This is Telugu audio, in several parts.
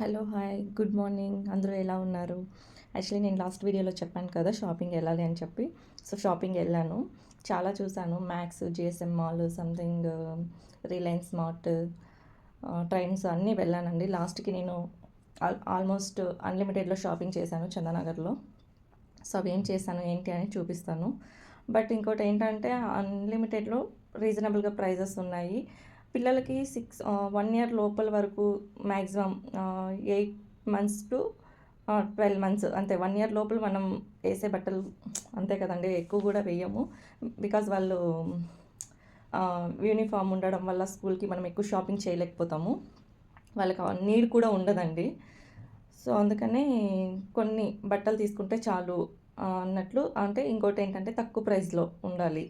హలో హాయ్ గుడ్ మార్నింగ్ అందరూ ఎలా ఉన్నారు? యాక్చువల్లీ నేను లాస్ట్ వీడియోలో చెప్పాను కదా షాపింగ్ వెళ్ళాలి అని చెప్పి. సో షాపింగ్ వెళ్ళాను, చాలా చూశాను. Max, GSM mall, something Reliance smart, trends అన్నీ వెళ్ళానండి. లాస్ట్కి నేను ఆల్మోస్ట్ అన్లిమిటెడ్లో షాపింగ్ చేశాను చందానగర్లో. సో అవి ఏం చేశాను ఏంటి అని చూపిస్తాను. బట్ ఇంకోటి ఏంటంటే అన్లిమిటెడ్లో రీజనబుల్గా ప్రైజెస్ ఉన్నాయి. పిల్లలకి 1 ఇయర్ లోపల వరకు మ్యాక్సిమం 8 మంత్స్ టు 12 మంత్స్ అంతే. 1 ఇయర్ లోపల మనం వేసే బట్టలు అంతే కదండి, ఎక్కువ కూడా వేయము. బికాజ్ వాళ్ళు యూనిఫామ్ ఉండడం వల్ల స్కూల్కి మనం ఎక్కువ షాపింగ్ చేయలేకపోతాము, వాళ్ళకి నీడ్ కూడా ఉండదండి. సో అందుకని కొన్ని బట్టలు తీసుకుంటే చాలు అన్నట్లు. అంటే ఇంకోటి ఏంటంటే తక్కువ ప్రైస్లో ఉండాలి,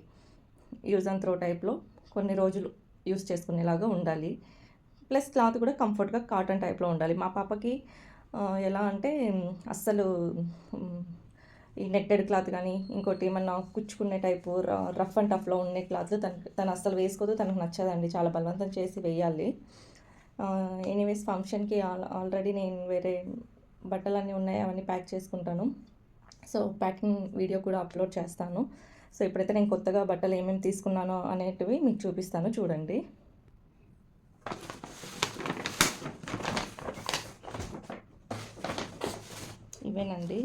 యూజ్ అండ్ త్రో టైప్లో కొన్ని రోజులు యూస్ చేసుకునేలాగా ఉండాలి. ప్లస్ క్లాత్ కూడా కంఫర్ట్గా కాటన్ టైప్లో ఉండాలి. మా పాపకి ఎలా అంటే అస్సలు ఈ నెట్టెడ్ క్లాత్ కానీ ఇంకోటి ఏమన్నా కుచ్చుకునే టైపు రఫ్ అండ్ టఫ్లో ఉండే క్లాత్లు తను అస్సలు వేసుకోదు, తనకు నచ్చదండి. చాలా బలవంతం చేసి వేయాలి. ఎనీవేస్ ఫంక్షన్కి ఆల్రెడీ నేను వేరే బట్టలన్నీ ఉన్నాయి, అవన్నీ ప్యాక్ చేసుకుంటాను. సో ప్యాకింగ్ వీడియో కూడా అప్లోడ్ చేస్తాను. సో ఇప్పుడైతే నేను కొత్తగా బట్టలు ఏమేమి తీసుకున్నానో అనేటివి మీకు చూపిస్తాను, చూడండి. ఇవేనండి,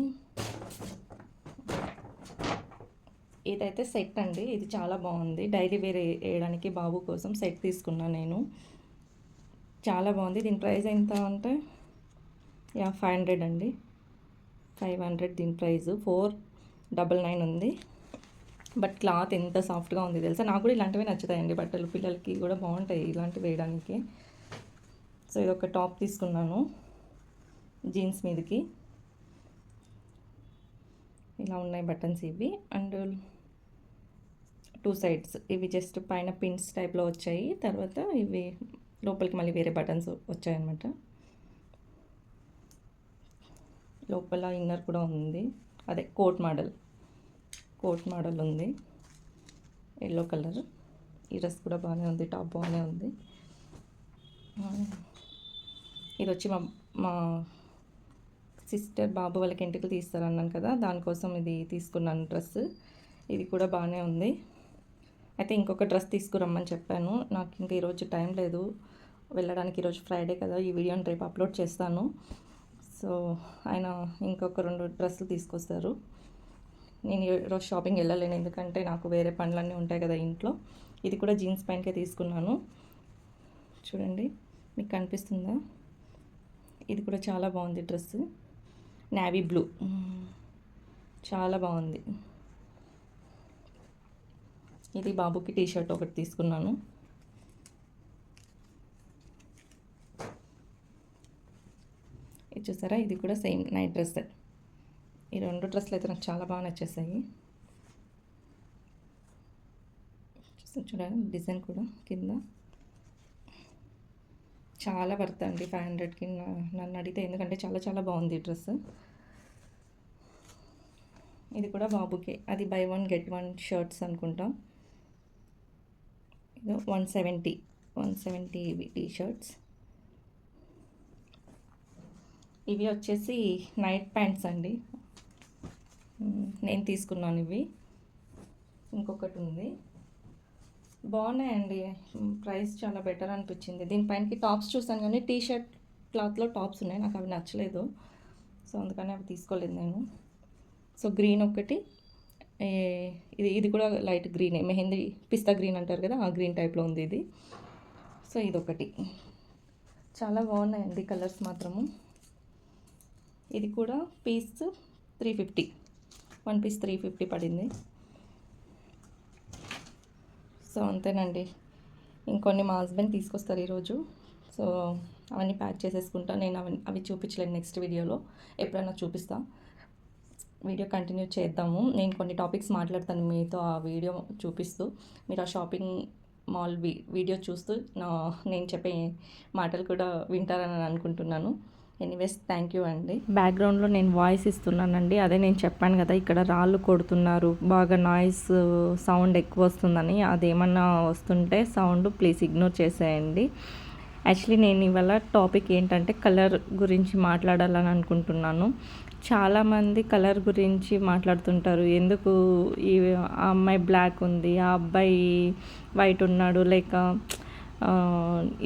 ఇదైతే సెట్ అండి. ఇది చాలా బాగుంది, డైలీ వేర్ వేయడానికి బాబు కోసం సెట్ తీసుకున్నాను నేను. చాలా బాగుంది. దీని ప్రైస్ ఎంత అంటే 500 అండి, 500 దీని ప్రైస్. 499 ఉంది. బట్ క్లాత్ ఎంత సాఫ్ట్గా ఉంది తెలుసా. నాకు కూడా ఇలాంటివి నచ్చుతాయండి బట్టలు, పిల్లలకి కూడా బాగుంటాయి ఇలాంటివి వేయడానికి. సో ఇది ఒక టాప్ తీసుకున్నాను జీన్స్ మీదకి. ఇలా ఉన్నాయి బటన్స్ ఇవి. అండ్ 2 సైడ్స్ ఇవి జస్ట్ పైన పిన్స్ టైప్లో వచ్చాయి, తర్వాత ఇవి లోపలికి మళ్ళీ వేరే బటన్స్ వచ్చాయన్నమాట. లోపల ఇన్నర్ కూడా ఉంది, అదే కోట్ మోడల్ ఉంది, ఎల్లో కలర్. ఈ డ్రెస్ కూడా బాగానే ఉంది, టాప్ బాగానే ఉంది. ఇది వచ్చి మా సిస్టర్ బాబు వాళ్ళకి ఎంటికలు తీస్తారన్నాను కదా, దానికోసం ఇది తీసుకున్నాను డ్రెస్. ఇది కూడా బాగానే ఉంది. అయితే ఇంకొక డ్రెస్ తీసుకురమ్మని చెప్పాను, నాకు ఇంకా ఈరోజు టైం లేదు వెళ్ళడానికి. ఈరోజు ఫ్రైడే కదా, ఈ వీడియోని రేపు అప్లోడ్ చేస్తాను. సో ఆయన ఇంకొక 2 డ్రెస్సులు తీసుకొస్తారు. నేను ఈరోజు షాపింగ్ వెళ్ళలేను, ఎందుకంటే నాకు వేరే పనులన్నీ ఉంటాయి కదా ఇంట్లో. ఇది కూడా జీన్స్ ప్యాంట్కే తీసుకున్నాను, చూడండి మీకు కనిపిస్తుందా. ఇది కూడా చాలా బాగుంది డ్రెస్, నేవీ బ్లూ, చాలా బాగుంది. ఇది బాబుకి టీషర్ట్ ఒకటి తీసుకున్నాను. ఇది చూసారా, ఇది కూడా సేమ్ నైట్ డ్రెస్. ఈ 2 డ్రెస్సులు అయితే నాకు చాలా బాగా నచ్చేసాయి. చూడండి డిజైన్ కూడా కింద చాలా వర్త్ అండి 500కి నన్ను అడిగితే, ఎందుకంటే చాలా చాలా బాగుంది డ్రెస్. ఇది కూడా బాబుకే, అది బై 1 గెట్ 1 షర్ట్స్ అనుకుంటా. ఇది 170 ఇవి టీ షర్ట్స్. ఇవి వచ్చేసి నైట్ ప్యాంట్స్ అండి, నేను తీసుకున్నాను ఇవి. ఇంకొకటి ఉంది, బాగున్నాయండి, ప్రైస్ చాలా బెటర్ అనిపించింది. దీనిపైనకి టాప్స్ చూసాను కానీ టీ షర్ట్ క్లాత్లో టాప్స్ ఉన్నాయి, నాకు అవి నచ్చలేదు. సో అందుకని అవి తీసుకోలేదు నేను. సో గ్రీన్ ఒకటి, ఇది కూడా లైట్ గ్రీనే, మెహందీ పిస్తా గ్రీన్ అంటారు కదా, ఆ గ్రీన్ టైప్లో ఉంది ఇది. సో ఇదొకటి, చాలా బాగున్నాయండి కలర్స్ మాత్రము. ఇది కూడా పీస్ 350, 1 పీస్ 350 పడింది. సో అంతేనండి, ఇంకొన్ని మా హస్బెండ్ తీసుకొస్తారు ఈరోజు. సో అవన్నీ ప్యాక్ చేసేసుకుంటా నేను. అవి చూపించలేను, నెక్స్ట్ వీడియోలో ఎప్పుడైనా చూపిస్తా. వీడియో కంటిన్యూ చేద్దాము. నేను కొన్ని టాపిక్స్ మాట్లాడతాను మీతో ఆ వీడియో చూపిస్తూ, మీరు ఆ షాపింగ్ మాల్ వీడియో చూస్తూ నేను చెప్పే మాటలు కూడా వింటారని అనుకుంటున్నాను. ఎనీవేస్ థ్యాంక్ యూ అండి. బ్యాక్గ్రౌండ్లో నేను వాయిస్ ఇస్తున్నానండి, అదే నేను చెప్పాను కదా ఇక్కడ రాళ్ళు కొడుతున్నారు, బాగా నాయిస్ సౌండ్ ఎక్కువ వస్తుందని. అదేమన్నా వస్తుంటే సౌండ్ ప్లీజ్ ఇగ్నోర్ చేసేయండి. యాక్చువల్లీ నేను ఇవాళ టాపిక్ ఏంటంటే కలర్ గురించి మాట్లాడాలని అనుకుంటున్నాను. చాలామంది కలర్ గురించి మాట్లాడుతుంటారు. ఎందుకు ఆ అమ్మాయి బ్లాక్ ఉంది, ఆ అబ్బాయి వైట్ ఉన్నాడు, లేక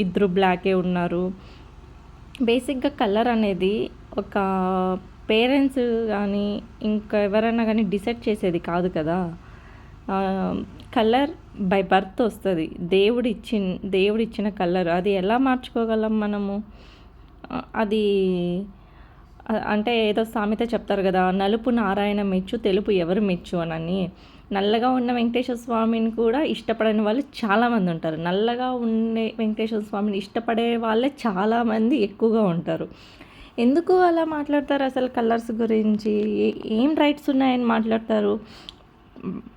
ఇద్దరు బ్లాకే ఉన్నారు. బేసిక్గా కలర్ అనేది ఒక పేరెంట్స్ కానీ ఇంకా ఎవరైనా కానీ డిసైడ్ చేసేది కాదు కదా. కలర్ బై బర్త్ వస్తుంది. దేవుడిచ్చిన కలర్ అది ఎలా మార్చుకోగలం మనము? అది అంటే ఏదో సామెత చెప్తారు కదా, నలుపు నారాయణ మెచ్చు, తెలుపు ఎవరు మెచ్చు అని. నల్లగా ఉన్న వెంకటేశ్వర స్వామిని కూడా ఇష్టపడని వాళ్ళు చాలామంది ఉంటారు. నల్లగా ఉండే వెంకటేశ్వర స్వామిని ఇష్టపడే వాళ్ళే చాలామంది ఎక్కువగా ఉంటారు. ఎందుకు అలా మాట్లాడతారు? అసలు కలర్స్ గురించి ఏం రైట్స్ ఉన్నాయని మాట్లాడతారు?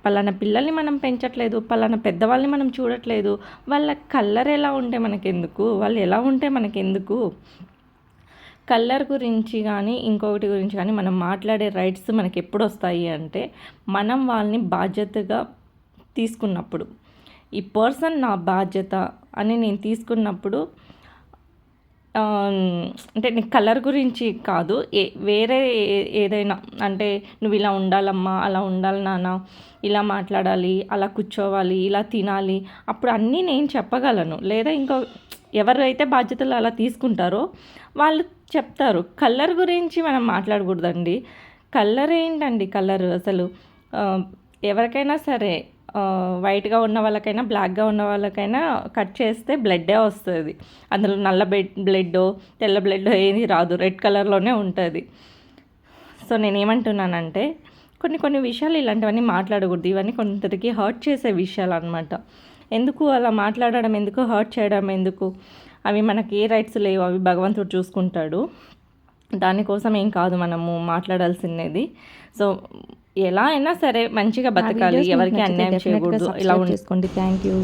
పలానా పిల్లల్ని మనం పెంచట్లేదు, పలానా పెద్దవాళ్ళని మనం చూడట్లేదు. వాళ్ళ కలర్ ఎలా ఉంటే మనకెందుకు, వాళ్ళు ఎలా ఉంటే మనకెందుకు? కలర్ గురించి కానీ ఇంకొకటి గురించి కానీ మనం మాట్లాడే రైట్స్ మనకి ఎప్పుడు వస్తాయి అంటే, మనం వాళ్ళని బాధ్యతగా తీసుకున్నప్పుడు. ఈ పర్సన్ నా బాధ్యత అని నేను తీసుకున్నప్పుడు, అంటే నీ కలర్ గురించి కాదు, వేరే ఏదైనా అంటే నువ్వు ఇలా ఉండాలమ్మా, అలా ఉండాలి నాన్న, ఇలా మాట్లాడాలి, అలా కూర్చోవాలి, ఇలా తినాలి, అప్పుడు అన్నీ నేను చెప్పగలను. లేదా ఎవరైతే బాధ్యతలు అలా తీసుకుంటారో వాళ్ళు చెప్తారు. కలర్ గురించి మనం మాట్లాడకూడదండి. కలర్ ఏంటండి కలర్ అసలు? ఎవరికైనా సరే వైట్గా ఉన్న వాళ్ళకైనా బ్లాక్గా ఉన్న వాళ్ళకైనా కట్ చేస్తే బ్లడ్డే వస్తుంది. అందులో నల్ల బ్లడ్ తెల్ల బ్లడ్ ఏది రాదు, రెడ్ కలర్లోనే ఉంటుంది. సో నేనేమంటున్నానంటే కొన్ని విషయాలు ఇలాంటివన్నీ మాట్లాడకూడదు. ఇవన్నీ కొందరికి హర్ట్ చేసే విషయాలు అనమాట. ఎందుకు అలా మాట్లాడడం, ఎందుకు హర్ట్ చేయడం ఎందుకు? అవి మనకి ఏ రైట్స్ లేవు, అవి భగవంతుడు చూసుకుంటాడు. దానికోసం ఏం కాదు మనము మాట్లాడాల్సినది. సో ఎలా అయినా సరే మంచిగా బతకాలి, ఎవరికి అన్యాయం చేయకూడదు. ఇలా చేసుకోండి. Thank you.